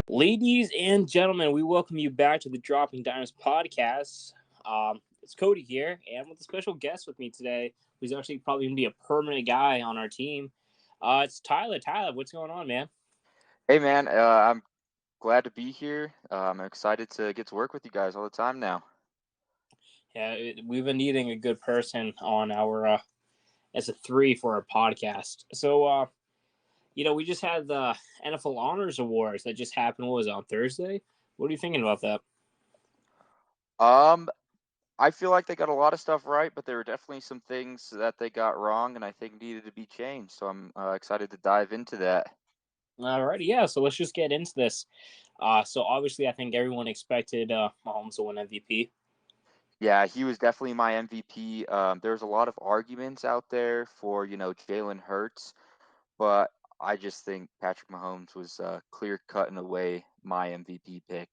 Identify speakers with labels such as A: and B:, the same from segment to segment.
A: Ladies and gentlemen, we welcome you back to the Dropping Dimes podcast. It's Cody here, and with a special guest with me today, who's actually probably going to be a permanent guy on our team. It's Tyler. Tyler, what's going on, man?
B: Hey man, I'm glad to be here. I'm excited to get to work with you guys all the time now.
A: Yeah, we've been needing a good person on our as a three for our podcast. So, we just had the NFL Honors Awards that just happened. What was it, on Thursday? What are you thinking about that?
B: Um, I feel like they got a lot of stuff right, but there were definitely some things that they got wrong and I think needed to be changed. So I'm excited to dive into that.
A: Alrighty, yeah. So let's just get into this. So obviously, I think everyone expected Mahomes to win MVP.
B: Yeah, he was definitely my MVP. There's a lot of arguments out there for, Jalen Hurts, but I just think Patrick Mahomes was clear cut in a way my MVP pick.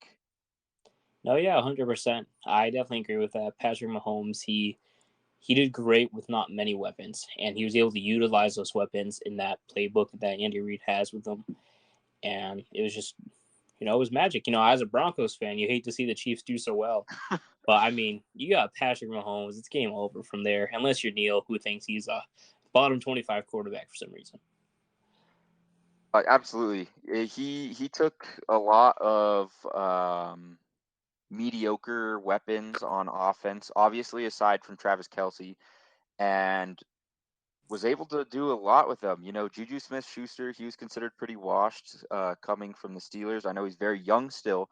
A: No, yeah, 100%. I definitely agree with that. Patrick Mahomes, he did great with not many weapons, and he was able to utilize those weapons in that playbook that Andy Reid has with them. And it was just, it was magic. As a Broncos fan, you hate to see the Chiefs do so well. But I mean, you got Patrick Mahomes, it's game over from there, unless you're Neil, who thinks he's a bottom 25 quarterback for some reason.
B: Absolutely. He took a lot of mediocre weapons on offense, obviously aside from Travis Kelce, and was able to do a lot with them. Juju Smith-Schuster, he was considered pretty washed coming from the Steelers. I know he's very young still,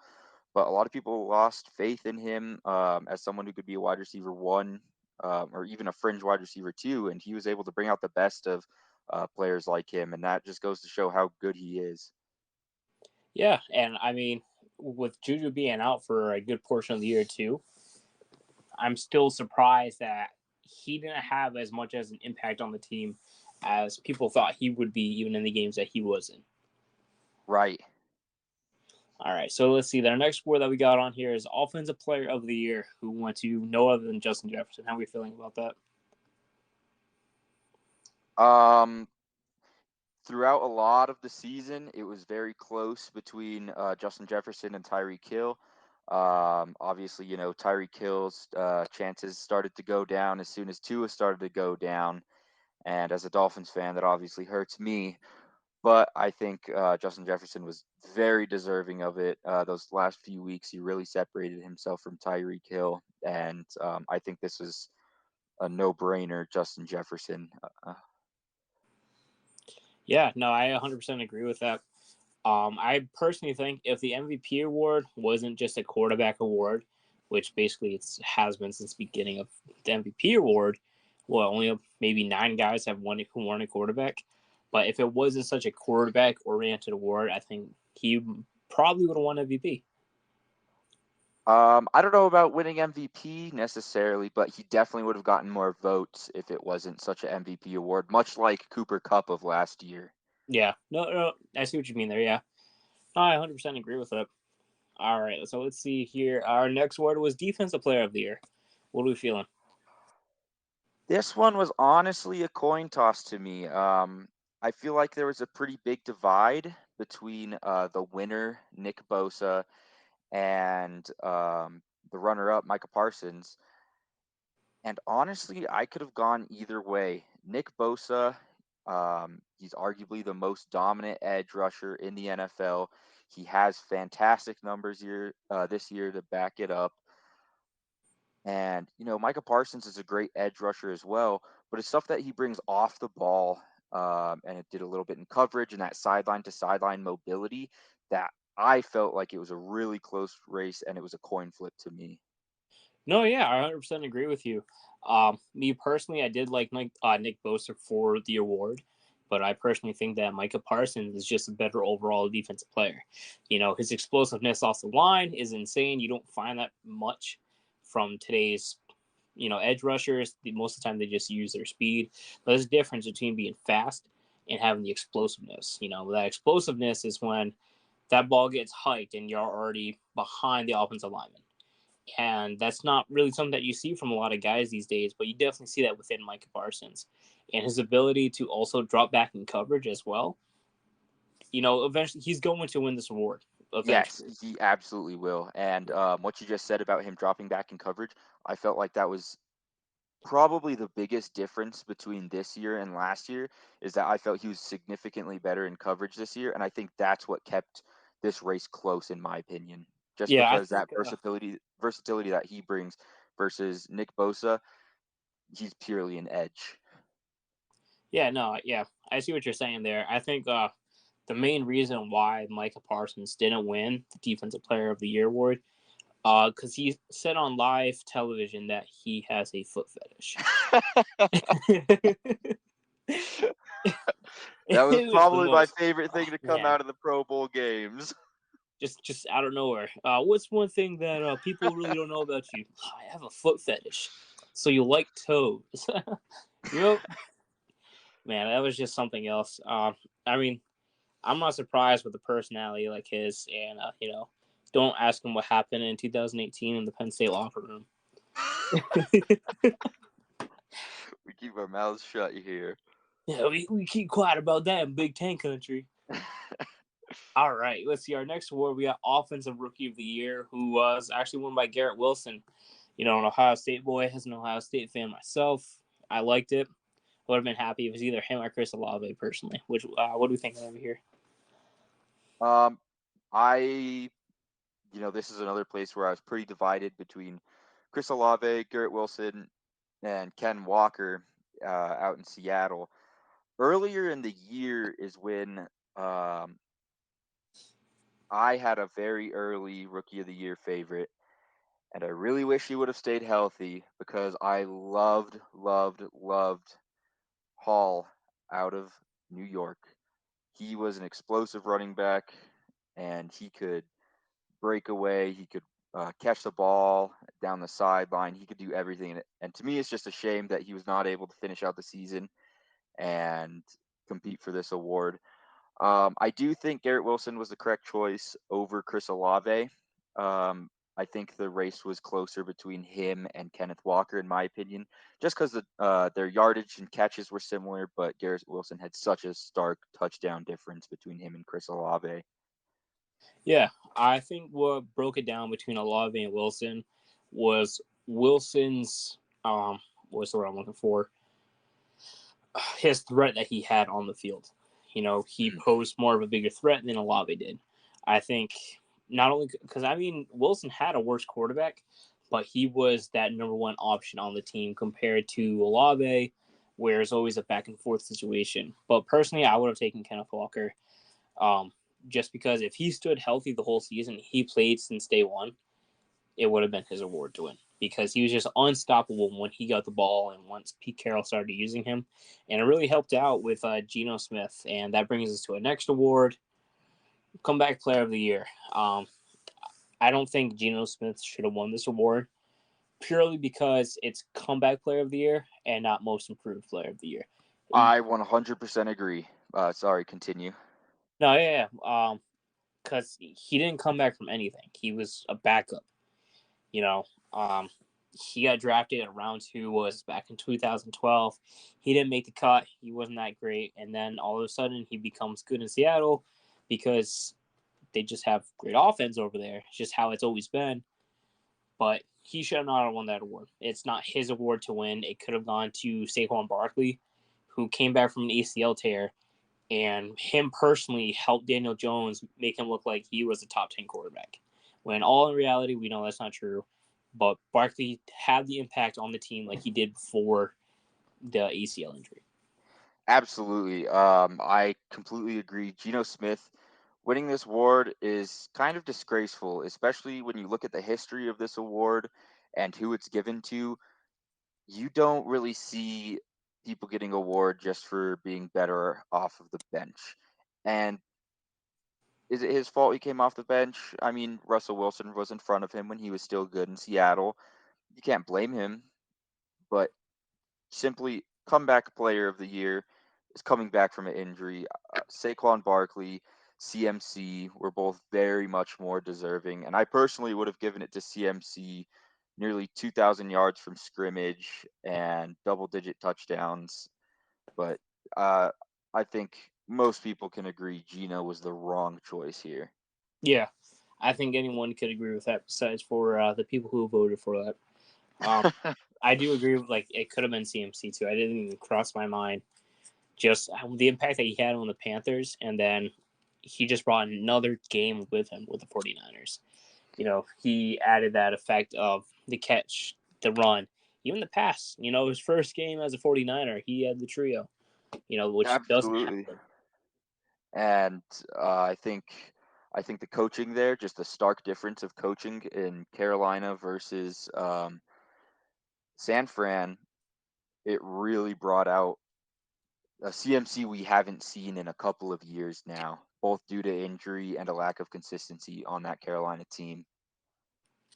B: but a lot of people lost faith in him as someone who could be a wide receiver one or even a fringe wide receiver two, and he was able to bring out the best of players like him, and that just goes to show how good he is.
A: Yeah, and I mean, with Juju being out for a good portion of the year too, I'm still surprised that he didn't have as much as an impact on the team as people thought he would be, even in the games that he was in.
B: Right.
A: All right, so let's see. Our next award that we got on here is Offensive Player of the Year, who went to no other than Justin Jefferson. How are we feeling about that?
B: Um, Throughout a lot of the season, it was very close between Justin Jefferson and Tyreek Hill. Obviously, Tyreek Hill's chances started to go down as soon as Tua started to go down. And as a Dolphins fan, that obviously hurts me. But I think Justin Jefferson was very deserving of it. Those last few weeks, he really separated himself from Tyreek Hill. And I think this was a no-brainer, Justin Jefferson.
A: Yeah, no, I 100% agree with that. I personally think if the MVP award wasn't just a quarterback award, which basically it has been since the beginning of the MVP award, well, only maybe 9 guys have won a quarterback. But if it wasn't such a quarterback-oriented award, I think he probably would have won MVP.
B: I don't know about winning MVP necessarily, but he definitely would have gotten more votes if it wasn't such an MVP award, much like Cooper Kupp of last year.
A: Yeah, no, I see what you mean there. Yeah, no, I 100% agree with that. All right, so let's see here. Our next award was Defensive Player of the Year. What are we feeling?
B: This one was honestly a coin toss to me. I feel like there was a pretty big divide between the winner, Nick Bosa, and the runner-up, Micah Parsons. And honestly, I could have gone either way. Nick Bosa, he's arguably the most dominant edge rusher in the NFL. He has fantastic numbers this year to back it up. And, Micah Parsons is a great edge rusher as well, but it's stuff that he brings off the ball, and it did a little bit in coverage and that sideline to sideline mobility that I felt like it was a really close race and it was a coin flip to me.
A: No, yeah, I 100% agree with you. Me personally, I did like Nick Bosa for the award, but I personally think that Micah Parsons is just a better overall defensive player. His explosiveness off the line is insane. You don't find that much from today's, edge rushers. Most of the time, they just use their speed. But there's a difference between being fast and having the explosiveness. That explosiveness is when that ball gets hiked and you're already behind the offensive lineman. And that's not really something that you see from a lot of guys these days, but you definitely see that within Micah Parsons. And his ability to also drop back in coverage as well. Eventually he's going to win this award
B: Yes,
A: eventually.
B: he absolutely will. And what you just said about him dropping back in coverage, I felt like that was probably the biggest difference between this year and last year is that I felt he was significantly better in coverage this year, and I think that's what kept this race close, in my opinion. Just
A: Yeah, I
B: because that
A: think
B: versatility that he brings versus Nick Bosa, he's purely an edge.
A: yeah, no, yeah, I see what you're saying there. I think the main reason why Micah Parsons didn't win the Defensive Player of the Year award, because he said on live television that he has a foot fetish.
B: That was
A: It was the
B: probably my
A: most,
B: favorite thing to come
A: man,
B: out of the Pro Bowl games.
A: just out of nowhere. What's one thing that people really don't know about you? I have a foot fetish, so you like toes. Yep, man, that was just something else. I mean, I'm not surprised with a personality like his, and don't ask him what happened in 2018 in the Penn State locker room.
B: We keep our mouths shut here.
A: Yeah, we keep quiet about that in Big Ten country. All right, let's see. Our next award, we got Offensive Rookie of the Year, who was actually won by Garrett Wilson. An Ohio State boy, as an Ohio State fan myself, I liked it. I would have been happy if it was either him or Chris Olave personally. What do we think over here?
B: Um, I this is another place where I was pretty divided between Chris Olave, Garrett Wilson, and Ken Walker out in Seattle. Earlier in the year is when I had a very early Rookie of the Year favorite, and I really wish he would have stayed healthy because I loved, loved, loved Hall out of New York. He was an explosive running back, and he could break away. He could catch the ball down the sideline. He could do everything. And to me, it's just a shame that he was not able to finish out the season and compete for this award. I do think Garrett Wilson was the correct choice over Chris Olave. I think the race was closer between him and Kenneth Walker, in my opinion, just because their yardage and catches were similar, but Garrett Wilson had such a stark touchdown difference between him and Chris Olave.
A: Yeah, I think what broke it down between Olave and Wilson was Wilson's what's the word I'm looking for? His threat that he had on the field. He posed more of a bigger threat than Olave did. I think not only because Wilson had a worse quarterback, but he was that number one option on the team compared to Olave, where it's always a back and forth situation. But personally, I would have taken Kenneth Walker, um, just because if he stood healthy the whole season, he played since day one, it would have been his award to win because he was just unstoppable when he got the ball and once Pete Carroll started using him. And it really helped out with Geno Smith. And that brings us to a next award, Comeback Player of the Year. I don't think Geno Smith should have won this award purely because it's Comeback Player of the Year and not Most Improved Player of the Year.
B: I 100% agree. Sorry, continue.
A: No, yeah, because he didn't come back from anything. He was a backup. You know, um, he got drafted at round two was back in 2012. He didn't make the cut. He wasn't that great, and then all of a sudden he becomes good in Seattle because they just have great offense over there. It's just how it's always been. But he should not have won that award. It's not his award to win. It could have gone to Saquon Barkley, who came back from an ACL tear, and him personally helped Daniel Jones make him look like he was a top 10 quarterback. When all in reality, we know that's not true. But Barkley had the impact on the team like he did before the ACL injury.
B: Absolutely. I completely agree. Geno Smith winning this award is kind of disgraceful, especially when you look at the history of this award and who it's given to. You don't really see people getting award just for being better off of the bench. And is it his fault he came off the bench? I mean, Russell Wilson was in front of him when he was still good in Seattle. You can't blame him, but simply comeback player of the year is coming back from an injury. Saquon Barkley, CMC were both very much more deserving, and I personally would have given it to CMC nearly 2,000 yards from scrimmage and double-digit touchdowns. But uh, I think most people can agree Geno was the wrong choice here.
A: Yeah, I think anyone could agree with that. Besides for the people who voted for that, um, I do agree with like it could have been CMC too. I didn't even cross my mind just the impact that he had on the Panthers, and then he just brought another game with him with the 49ers. He added that effect of the catch, the run, even the pass. His first game as a 49er, he had the trio, which doesn't
B: Absolutely.
A: happen.
B: And I think the coaching there, just the stark difference of coaching in Carolina versus San Fran, it really brought out a CMC we haven't seen in a couple of years now, both due to injury and a lack of consistency on that Carolina team.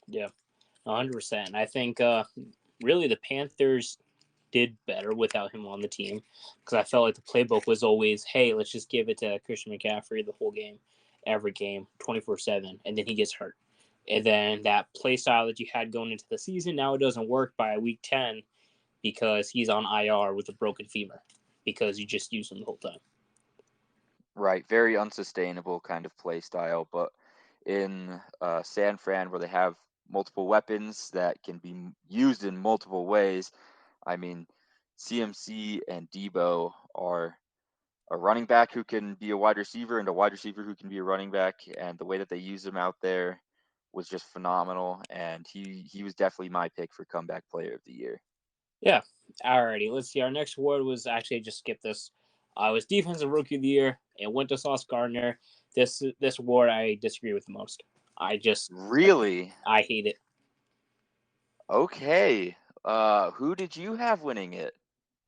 A: Yeah, 100%. I think really the Panthers did better without him on the team because I felt like the playbook was always, hey, let's just give it to Christian McCaffrey the whole game, every game, 24/7, and then he gets hurt. And then that play style that you had going into the season, now it doesn't work by week 10 because he's on IR with a broken femur because you just use him the whole time.
B: Right, very unsustainable kind of play style. But in San Fran, where they have multiple weapons that can be used in multiple ways, I mean, CMC and Debo are a running back who can be a wide receiver and a wide receiver who can be a running back. And the way that they use him out there was just phenomenal. And he was definitely my pick for comeback player of the year.
A: Yeah. Alrighty. Let's see. Our next award was actually just skip this. I was defensive rookie of the year. It went to Sauce Gardner. This award I disagree with the most. I just
B: Really?
A: I hate it.
B: Okay. Who did you have winning it?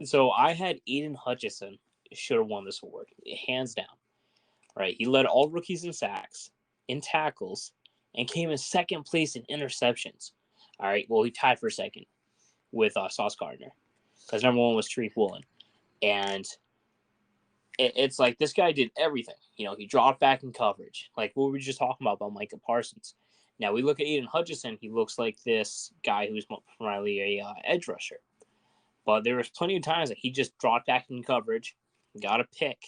A: So I had Aiden Hutchison should have won this award hands down. Right. He led all rookies in sacks, in tackles, and came in second place in interceptions. All right. Well, he tied for second with Sauce Gardner because number one was Tariq Woolen, and it's like this guy did everything. He dropped back in coverage, like what we were just talking about Micah Parsons. Now we look at Aiden Hutchison; he looks like this guy who's primarily a edge rusher. But there was plenty of times that he just dropped back in coverage, got a pick,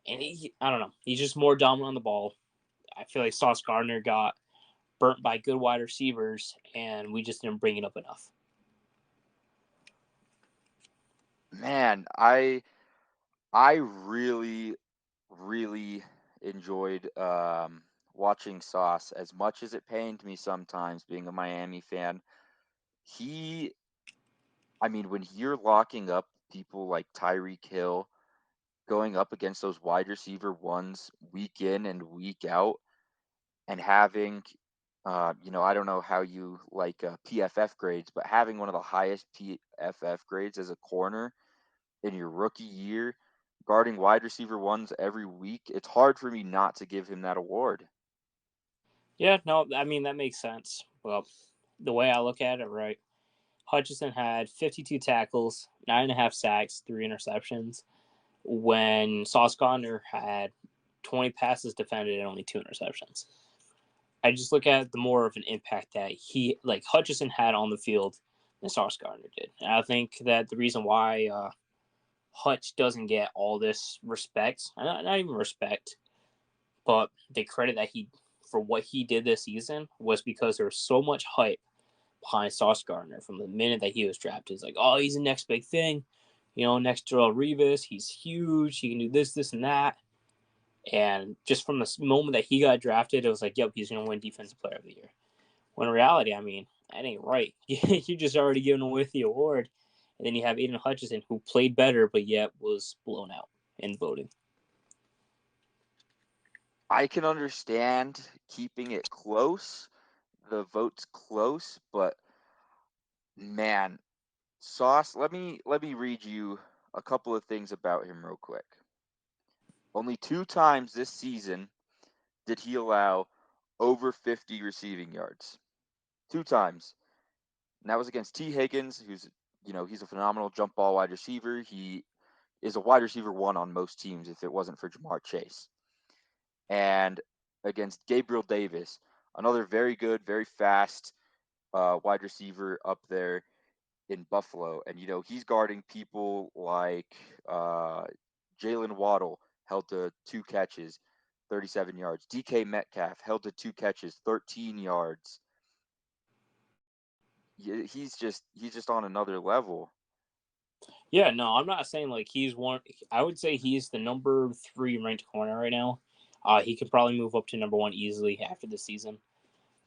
A: and I don't know, he's just more dominant on the ball. I feel like Sauce Gardner got burnt by good wide receivers, and we just didn't bring it up enough.
B: Man, I really really enjoyed watching Sauce as much as it pained me sometimes being a Miami fan. He I mean when you're locking up people like Tyreek Hill going up against those wide receiver ones week in and week out and having I don't know how you like PFF grades, but having one of the highest PFF grades as a corner in your rookie year, guarding wide receiver ones every week, it's hard for me not to give him that award.
A: Yeah, no, I mean that makes sense. Well, the way I look at it, right? Hutchison had 52 tackles, 9.5 sacks, 3 interceptions, when Sauce Gardner had 20 passes defended and only 2 interceptions. I just look at the more of an impact that like Hutchison had on the field than Sauce Gardner did. And I think that the reason why Hutch doesn't get all this respect, not even respect, but the credit that he for what he did this season was because there was so much hype behind Sauce Gardner from the minute that he was drafted. It's like, oh, he's the next big thing. Next Darrell Revis, he's huge. He can do this, this, and that. And just from the moment that he got drafted, it was like, yep, he's going to win Defensive Player of the Year. When in reality, I mean, that ain't right. You just already given away the award. And then you have Aiden Hutchison, who played better, but yet was blown out in voting.
B: I can understand keeping it close, the votes close, but man, Sauce, let me read you a couple of things about him real quick. Only 2 times this season did he allow over 50 receiving yards. 2 times. And that was against T. Higgins, he's a phenomenal jump ball wide receiver. He is a wide receiver one on most teams if it wasn't for Jamar Chase. And against Gabriel Davis, another very good, very fast wide receiver up there in Buffalo, and he's guarding people like Jalen Waddle held to 2 catches, 37 yards. DK Metcalf held to 2 catches, 13 yards. He's just on another level.
A: Yeah, no, I'm not saying like he's one. I would say he's the number 3 ranked corner right now. He could probably move up to number 1 easily after the season.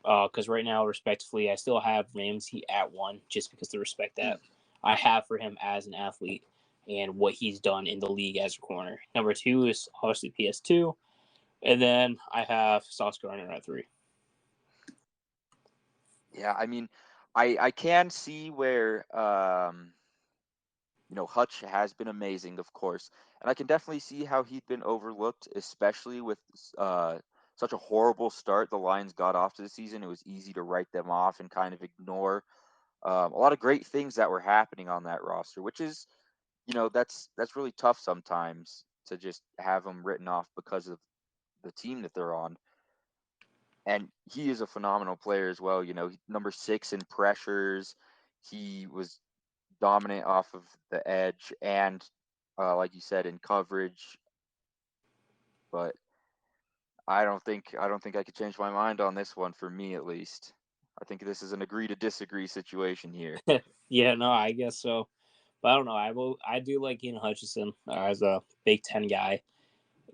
A: Because right now, respectively, I still have Ramsey at 1 just because of the respect
B: Mm.
A: that I have for him as an athlete and what he's done in the league as a corner. Number 2 is obviously PS2, and then I have Sauce Gardner at 3.
B: Yeah, I mean, I can see where Hutch has been amazing, of course, and I can definitely see how he'd been overlooked, especially with such a horrible start the Lions got off to the season. It was easy to write them off and kind of ignore a lot of great things that were happening on that roster, which is, that's really tough sometimes to just have them written off because of the team that they're on. And he is a phenomenal player as well. Number 6 in pressures. He was dominant off of the edge and, like you said, in coverage. But I don't think I could change my mind on this one, for me at least. I think this is an agree to disagree situation here.
A: Yeah, no, I guess so. But I don't know. I do like Ian Hutchinson as a Big Ten guy.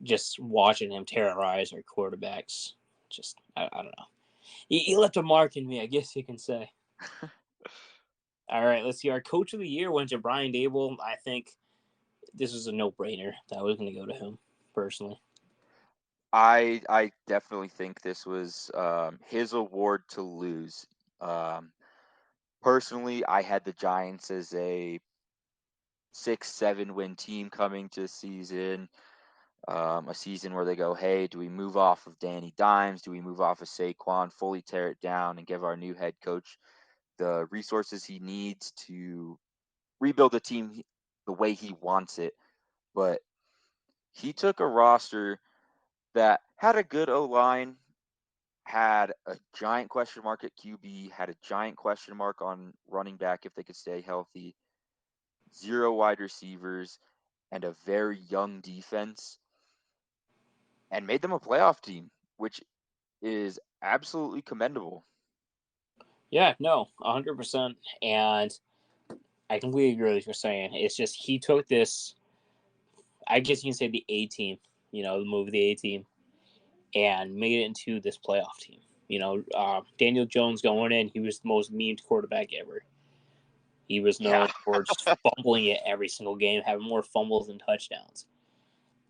A: Just watching him terrorize our quarterbacks. Just I don't know. He left a mark in me, I guess you can say. All right, let's see. Our coach of the year went to Brian Dable. I think this was a no-brainer that I was going to go to him personally.
B: I definitely think this was his award to lose. Um, Personally, I had the Giants as a 6-7 win team coming to the season. A season where they go, hey, do we move off of Danny Dimes? Do we move off of Saquon, fully tear it down, and give our new head coach the resources he needs to rebuild the team the way he wants it? But he took a roster that had a good O line, had a giant question mark at QB, had a giant question mark on running back if they could stay healthy, 0 wide receivers, and a very young defense, and made them a playoff team, which is absolutely commendable.
A: Yeah, no, 100%. And I completely agree with what you're saying. It's just he took this, I guess you can say the A team, the movie The A Team, and made it into this playoff team. Daniel Jones going in, he was the most memed quarterback ever. He was
B: Yeah.
A: known for just fumbling it every single game, having more fumbles than touchdowns.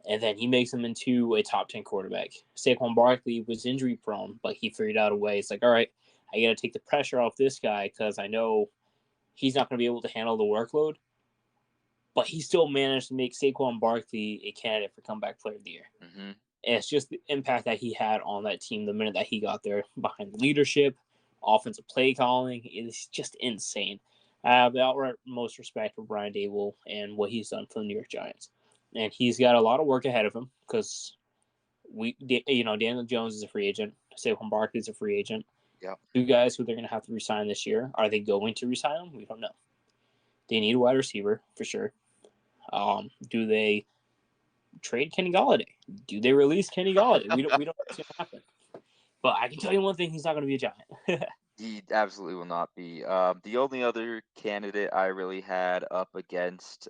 A: And then he makes him into a top 10 quarterback. Saquon Barkley was injury prone, but he figured out a way. It's like, all right, I got to take the pressure off this guy because I know he's not going to be able to handle the workload. But he still managed to make Saquon Barkley a candidate for comeback player of the year.
B: Hmm.
A: And it's just the impact that he had on that team the minute that he got there, behind the leadership, offensive play calling. It's just insane. I have the outright most respect for Brian Dable and what he's done for the New York Giants. And he's got a lot of work ahead of him because Daniel Jones is a free agent. Saquon Barkley is a free agent.
B: Yep.
A: 2 guys who they're going to have to resign this year. Are they going to resign them? We don't know. They need a wide receiver for sure. Do they trade Kenny Galladay? Do they release Kenny Galladay? We don't know what's going to happen. But I can tell you one thing: he's not going to be a Giant.
B: He absolutely will not be. The only other candidate I really had up against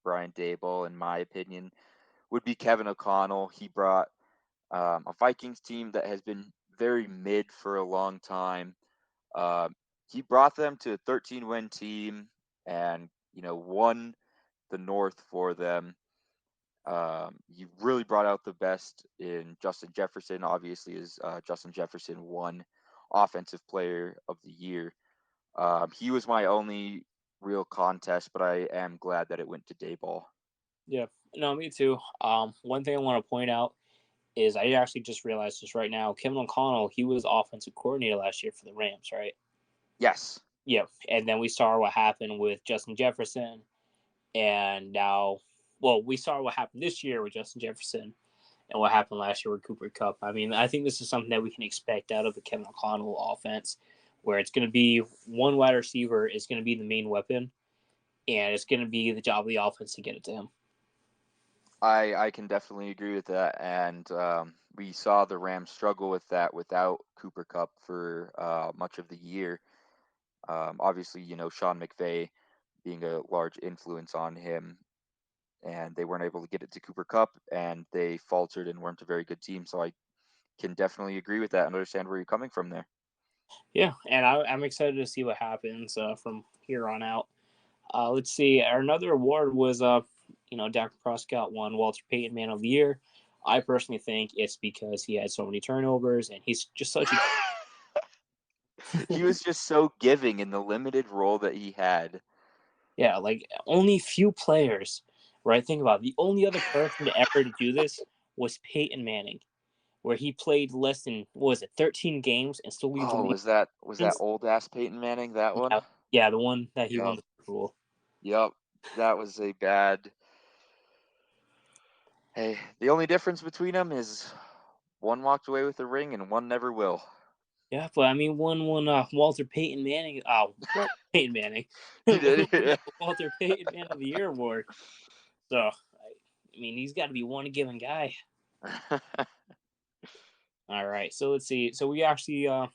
B: Brian Dable, in my opinion, would be Kevin O'Connell. He brought a Vikings team that has been very mid for a long time. Um, he brought them to a 13-win team and, won the North for them. He really brought out the best in Justin Jefferson. Obviously, is Justin Jefferson won Offensive Player of the Year. He was my only real contest, but I am glad that it went to Dayball.
A: Yeah, no, me too. One thing I want to point out is I actually just realized this right now. Kevin O'Connell, he was offensive coordinator last year for the Rams, right?
B: Yes.
A: Yeah, and then we saw what happened with Justin Jefferson, and now, well, we saw what happened this year with Justin Jefferson, and what happened last year with Cooper Kupp. I mean, I think this is something that we can expect out of the Kevin O'Connell offense, where it's going to be one wide receiver is going to be the main weapon, and it's going to be the job of the offense to get it to him.
B: I can definitely agree with that, and we saw the Rams struggle with that without Cooper Cup for much of the year. Obviously, Sean McVay being a large influence on him, and they weren't able to get it to Cooper Cup, and they faltered and weren't a very good team. So I can definitely agree with that and understand where you're coming from there.
A: Yeah, and I'm excited to see what happens from here on out. Let's see. Another award was, Dak Prescott won Walter Payton Man of the Year. I personally think it's because he had so many turnovers and he's just such a
B: He was just so giving in the limited role that he had.
A: yeah, like only few players. Right? Think about it. The only other person to ever do this was Peyton Manning, where he played less than what was it 13 games and still lead the
B: Oh,
A: league.
B: was that old ass Peyton Manning, that one?
A: Yeah, yeah, the one that he won
B: Yep.
A: the Super Bowl.
B: Yep. That was a bad. Hey, the only difference between them is one walked away with a ring and one never will.
A: Yeah, but I mean, one Walter Payton Manning, Walter Payton Manning,
B: He did.
A: Walter Payton Man of the Year award. So, I mean, he's got to be one given guy. All right, so let's see. So we actually, yeah,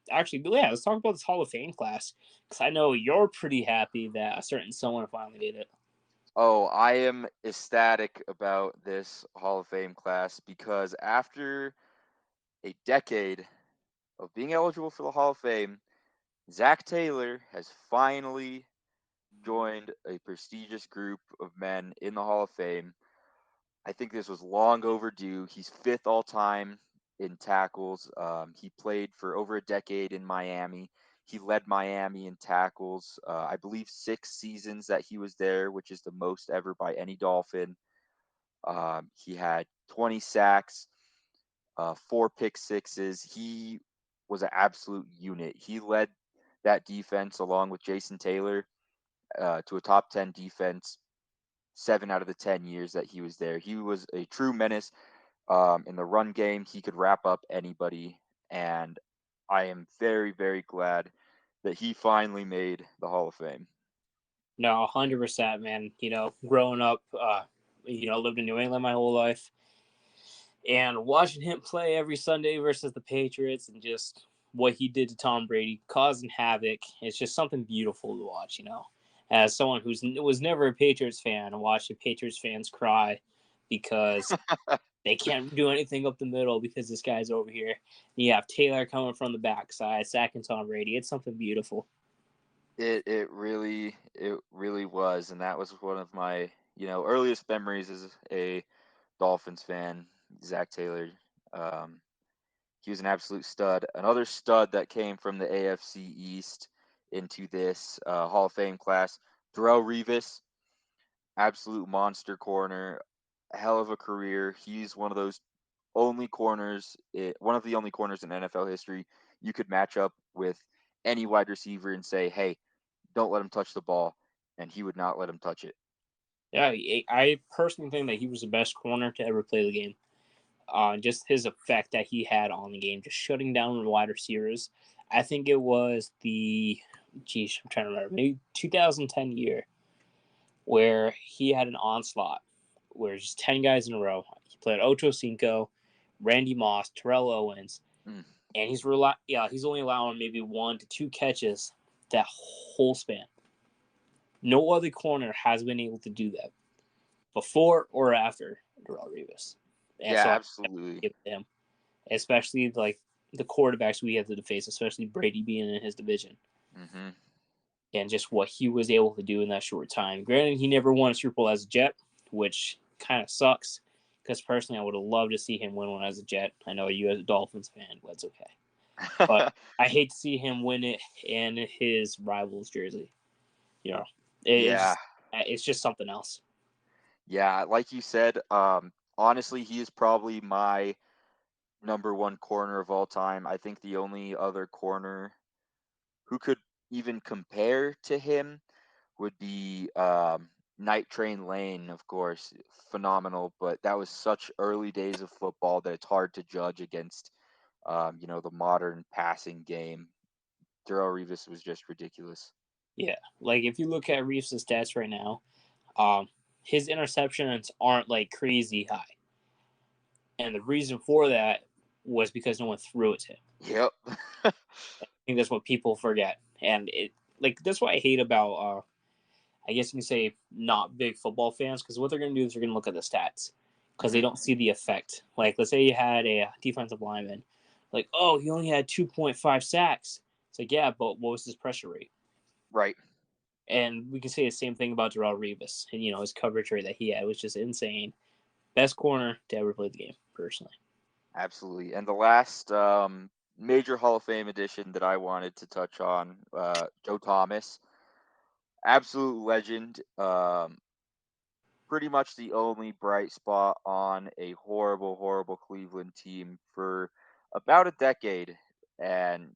A: let's talk about this Hall of Fame class because I know you're pretty happy that a certain someone finally made it.
B: Oh, I am ecstatic about this Hall of Fame class because after a decade of being eligible for the Hall of Fame, Zach Taylor has finally joined a prestigious group of men in the Hall of Fame. I think this was long overdue. He's fifth all time in tackles. He played for over a decade in Miami. He led Miami in tackles. I believe 6 seasons that he was there, which is the most ever by any Dolphin. He had 20 sacks, 4 pick sixes. He was an absolute unit. He led that defense along with Jason Taylor to a top 10 defense 7 out of the 10 years that he was there. He was a true menace in the run game. He could wrap up anybody. And I am very, very glad that he finally made the Hall of Fame.
A: No, 100%, man. Growing up, lived in New England my whole life, and watching him play every Sunday versus the Patriots, and just what he did to Tom Brady, causing havoc, it's just something beautiful to watch. As someone who was never a Patriots fan, and watching Patriots fans cry because they can't do anything up the middle because this guy's over here. You have Taylor coming from the backside, sacking Tom Brady. It's something beautiful.
B: It really was, and that was one of my earliest memories as a Dolphins fan. Zach Taylor, um, he was an absolute stud. Another stud that came from the AFC East into this Hall of Fame class, Darrelle Revis, absolute monster corner, hell of a career. He's one of those only corners, one of the only corners in NFL history you could match up with any wide receiver and say, "Hey, don't let him touch the ball," and he would not let him touch it.
A: Yeah, I personally think that he was the best corner to ever play the game. Just his effect that he had on the game, just shutting down the wide receivers. I think it was I'm trying to remember, maybe 2010 year where he had an onslaught where just 10 guys in a row. He played Ocho Cinco, Randy Moss, Terrell Owens,
B: Mm.
A: and he's only allowing maybe 1 to 2 catches that whole span. No other corner has been able to do that before or after Darrell Revis. And
B: Yeah,
A: so I
B: absolutely.
A: give it to him, especially like the quarterbacks we have to face, especially Brady being in his division,
B: Hmm.
A: and just what he was able to do in that short time. Granted, he never won a Super Bowl as a Jet, which kind of sucks because personally, I would have loved to see him win one as a Jet. I know you as a Dolphins fan, but it's okay. But I hate to see him win it in his rival's jersey. You know,
B: Yeah,
A: it's just something else.
B: yeah. Like you said, honestly, he is probably my number one corner of all time. I think the only other corner who could even compare to him would be Night Train Lane, of course, phenomenal. But that was such early days of football that it's hard to judge against, the modern passing game. Darrelle Revis was just ridiculous.
A: Yeah, like if you look at Reeves' stats right now, um, his interceptions aren't like crazy high, and the reason for that was because no one threw it to him.
B: Yep.
A: I think that's what people forget, and it like that's what I hate about I guess you can say not big football fans because what they're going to do is they're going to look at the stats because they
B: hmm
A: don't see the effect. Like, let's say you had a defensive lineman, like, oh, he only had 2.5 sacks. It's like, yeah, but what was his pressure rate?
B: Right.
A: And we can say the same thing about Darrelle Revis and his coverage rate that he had was just insane. Best corner to ever play the game, personally.
B: Absolutely. And the last major Hall of Fame edition that I wanted to touch on, Joe Thomas, absolute legend. Pretty much the only bright spot on a horrible, horrible Cleveland team for about a decade. And,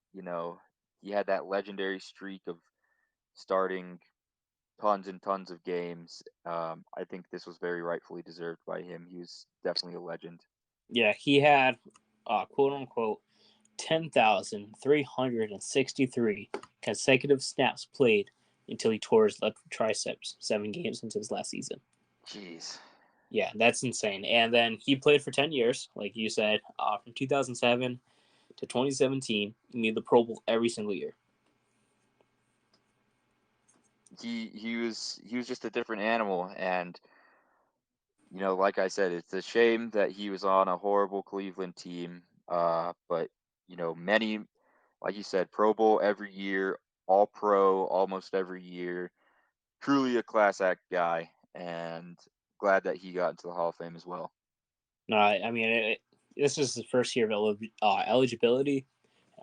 B: he had that legendary streak of starting tons and tons of games. I think this was very rightfully deserved by him. He was definitely a legend.
A: Yeah, he had quote unquote 10,363 consecutive snaps played until he tore his left triceps 7 games into his last season.
B: Jeez.
A: Yeah, that's insane. And then he played for 10 years, like you said, from 2007 to 2017. He made the Pro Bowl every single year.
B: He was just a different animal, and like I said, it's a shame that he was on a horrible Cleveland team. But many, like you said, Pro Bowl every year, All Pro almost every year. Truly a class act guy, and glad that he got into the Hall of Fame as well.
A: No, I mean, this is his first year of eligibility.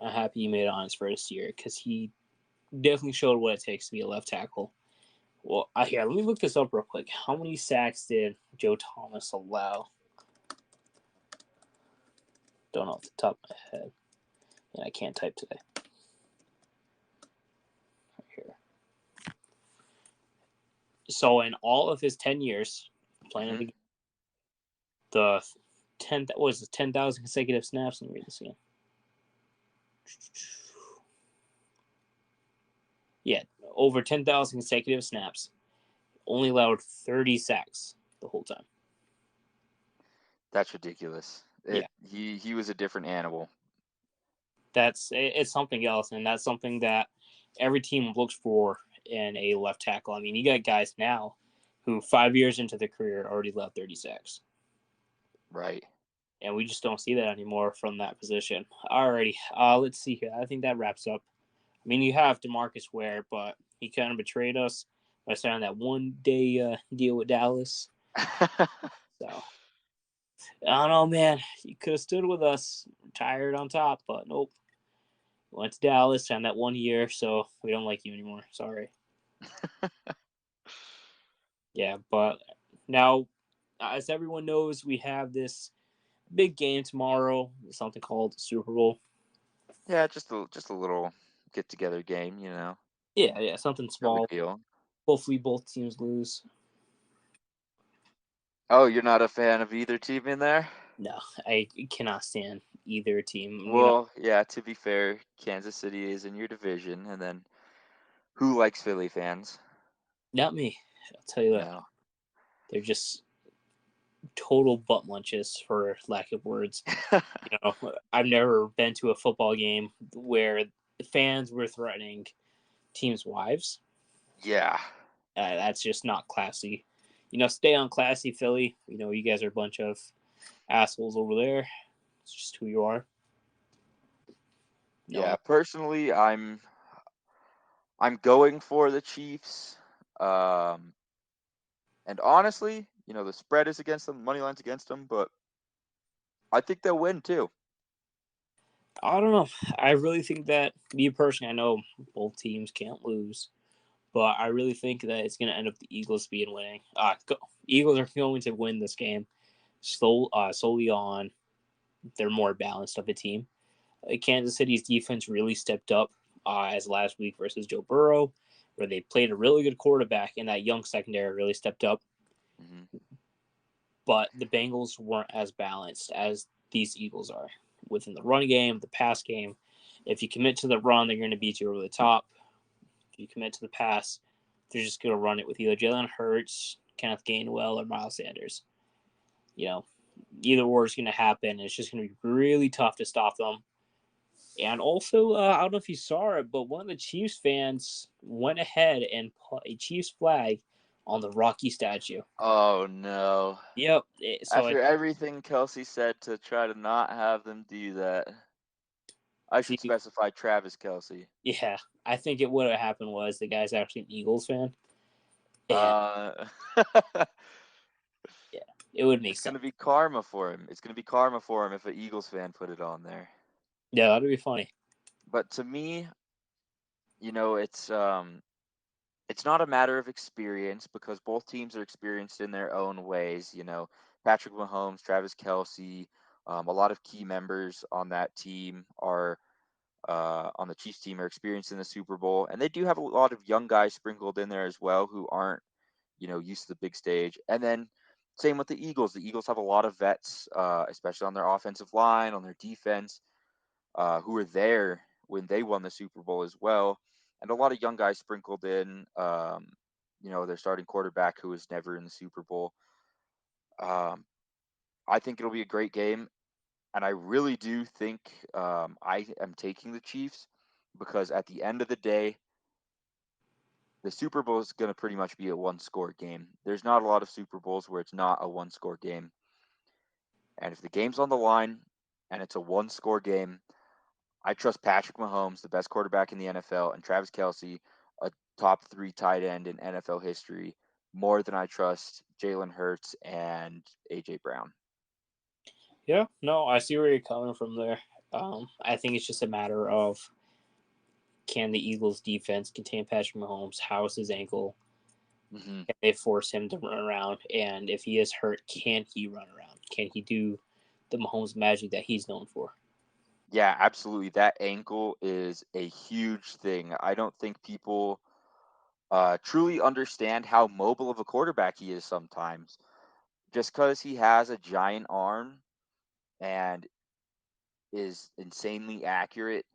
A: I'm happy he made it on his first year because he definitely showed what it takes to be a left tackle. Well, here, let me look this up real quick. How many sacks did Joe Thomas allow? Don't know off the top of my head. And I can't type today. Right here. So in all of his 10 years playing in
B: hmm
A: the 10,000 consecutive snaps. Let me read this again. Yeah, over 10,000 consecutive snaps. Only allowed 30 sacks the whole time.
B: That's ridiculous.
A: Yeah,
B: He was a different animal.
A: it's something else, and that's something that every team looks for in a left tackle. I mean, you got guys now who 5 years into their career already allowed 30 sacks.
B: Right.
A: And we just don't see that anymore from that position. Alrighty, let's see here. I think that wraps up. I mean, you have DeMarcus Ware, but he kind of betrayed us by signing that 1 day deal with Dallas. So I don't know, man. He could have stood with us, retired on top, but nope. Went to Dallas, signed that 1 year, so we don't like you anymore. Sorry. Yeah, but now, as everyone knows, we have this big game tomorrow, something called Super Bowl.
B: Yeah, just a little get together game.
A: Yeah, something
B: No big
A: small.
B: deal.
A: Hopefully, both teams lose.
B: Oh, you're not a fan of either team in there?
A: No, I cannot stand either team.
B: Well, yeah, to be fair, Kansas City is in your division, and then who likes Philly fans?
A: Not me. I'll tell you that.
B: No.
A: They're just total butt munches, for lack of words. I've never been to a football game where fans were threatening teams' wives.
B: Yeah.
A: That's just not classy. Stay on classy, Philly. You guys are a bunch of assholes over there. It's just who you are.
B: Yeah,
A: No,
B: personally, I'm going for the Chiefs. Um and honestly, the spread is against them, money line's against them, but I think they'll win too.
A: I don't know. I really think that me personally, I know both teams can't lose, but I really think that it's going to end up the Eagles being winning. Eagles are going to win this game solely on they're more balanced of a team. Kansas City's defense really stepped up as last week versus Joe Burrow, where they played a really good quarterback, and that young secondary really stepped up.
B: hmm
A: But the Bengals weren't as balanced as these Eagles are within the run game, the pass game. If you commit to the run, they're going to beat you over the top. If you commit to the pass, they're just going to run it with either Jalen Hurts, Kenneth Gainwell, or Miles Sanders. You know, either or is going to happen. It's just going to be really tough to stop them. And also, I don't know if you saw it, but one of the Chiefs fans went ahead and put a Chiefs flag on the Rocky statue.
B: Oh no.
A: Yep.
B: After everything Kelsey said to try to not have them do that. I
A: see,
B: should specify Travis Kelsey.
A: yeah, I think what happened was the guy's actually an Eagles fan, and
B: Uh,
A: yeah, it would make
B: it's
A: sense.
B: gonna be karma for him. It's gonna be karma for him if an Eagles fan put it on there.
A: Yeah, that'd be funny.
B: But to me, you know, it's not a matter of experience because both teams are experienced in their own ways. You know, Patrick Mahomes, Travis Kelsey, a lot of key members on that team are on the Chiefs team are experienced in the Super Bowl, and they do have a lot of young guys sprinkled in there as well who aren't, you know, used to the big stage. And then same with the Eagles. The Eagles have a lot of vets, especially on their offensive line, on their defense, who were there when they won the Super Bowl as well, and a lot of young guys sprinkled in. You know, their starting quarterback who was never in the Super Bowl. Um, I think it'll be a great game, and I really do think I am taking the Chiefs because at the end of the day, the Super Bowl is going to pretty much be a one-score game. There's not a lot of Super Bowls where it's not a one-score game, and if the game's on the line and it's a one-score game, I trust Patrick Mahomes, the best quarterback in the NFL, and Travis Kelsey, a top 3 tight end in NFL history, more than I trust Jalen Hurts and AJ Brown.
A: Yeah, no, I see where you're coming from there. I think it's just a matter of can the Eagles defense contain Patrick Mahomes? How is his ankle?
B: Hmm.
A: Can they force him to run around? And if he is hurt, can he run around? Can he do the Mahomes magic that he's known for?
B: Yeah, absolutely. That ankle is a huge thing. I don't think people truly understand how mobile of a quarterback he is sometimes. Just because he has a giant arm and is insanely accurate,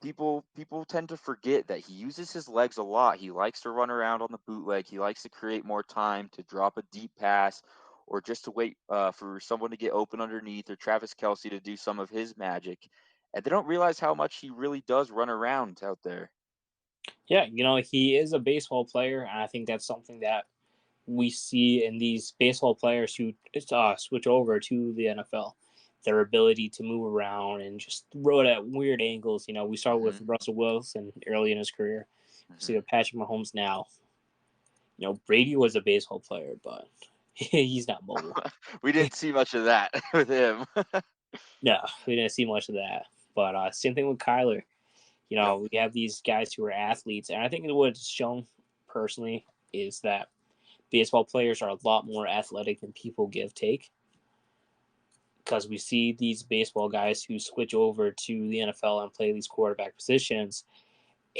B: people tend to forget that he uses his legs a lot. He likes to run around on the bootleg. He likes to create more time to drop a deep pass or just to wait for someone to get open underneath or Travis Kelsey to do some of his magic. And they don't realize how much he really does run around out there.
A: Yeah, he is a baseball player, and I think that's something that we see in these baseball players who switch over to the NFL. Their ability to move around and just throw it at weird angles. We saw with
B: Hmm.
A: Russell Wilson early in his career. We see
B: Hmm.
A: with Patrick Mahomes now. Brady was a baseball player, but he's not mobile.
B: We didn't see much of that with him.
A: No, we didn't see much of that. But same thing with Kyler.
B: Yep.
A: We have these guys who are athletes, and I think what it's shown personally is that baseball players are a lot more athletic than people give take. Because we see these baseball guys who switch over to the NFL and play these quarterback positions,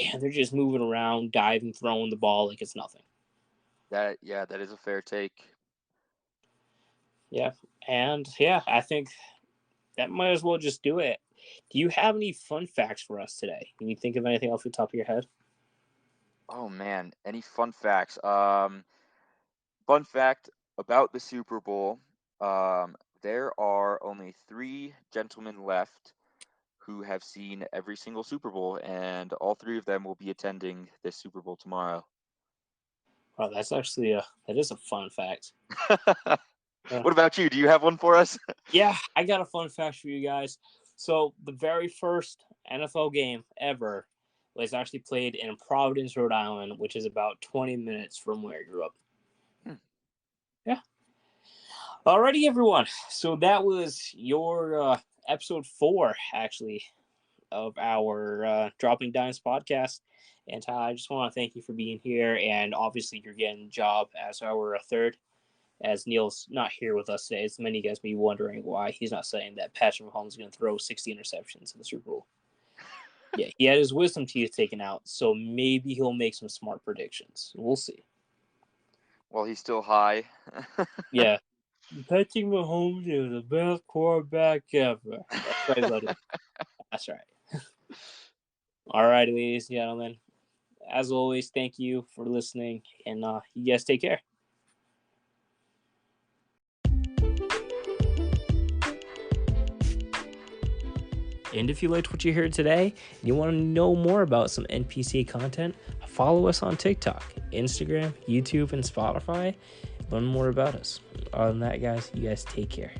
A: and they're just moving around, diving, throwing the ball like it's nothing.
B: That is a fair take.
A: Yeah, and yeah, I think that might as well just do it. Do you have any fun facts for us today? Can you think of anything off the top of your head?
B: Oh man, any fun facts? Fun fact about the Super Bowl: there are only 3 gentlemen left who have seen every single Super Bowl, and all 3 of them will be attending this Super Bowl tomorrow.
A: Wow, that's actually that is a fun fact. Uh,
B: What about you? Do you have one for us?
A: yeah, I got a fun fact for you guys. So the very first NFL game ever was actually played in Providence, Rhode Island, which is about 20 minutes from where I grew up.
B: Hmm.
A: Yeah. Alrighty, everyone. So that was your episode 4, actually, of our Dropping Dimes podcast. And I just want to thank you for being here. And obviously, you're getting a job as our third, as Neil's not here with us today. As many of you guys may be wondering why he's not saying that Patrick Mahomes is going to throw 60 interceptions in the Super Bowl. Yeah, he had his wisdom teeth taken out, so maybe he'll make some smart predictions. We'll see.
B: Well, he's still high.
A: Yeah, Patrick Mahomes is the best quarterback ever. That's right, buddy. That's right. All right, ladies and gentlemen. As always, thank you for listening, and you guys take care. And if you liked what you heard today and you want to know more about some NPCE content, follow us on TikTok, Instagram, YouTube, and Spotify. Learn more about us. Other than that, guys, you guys take care.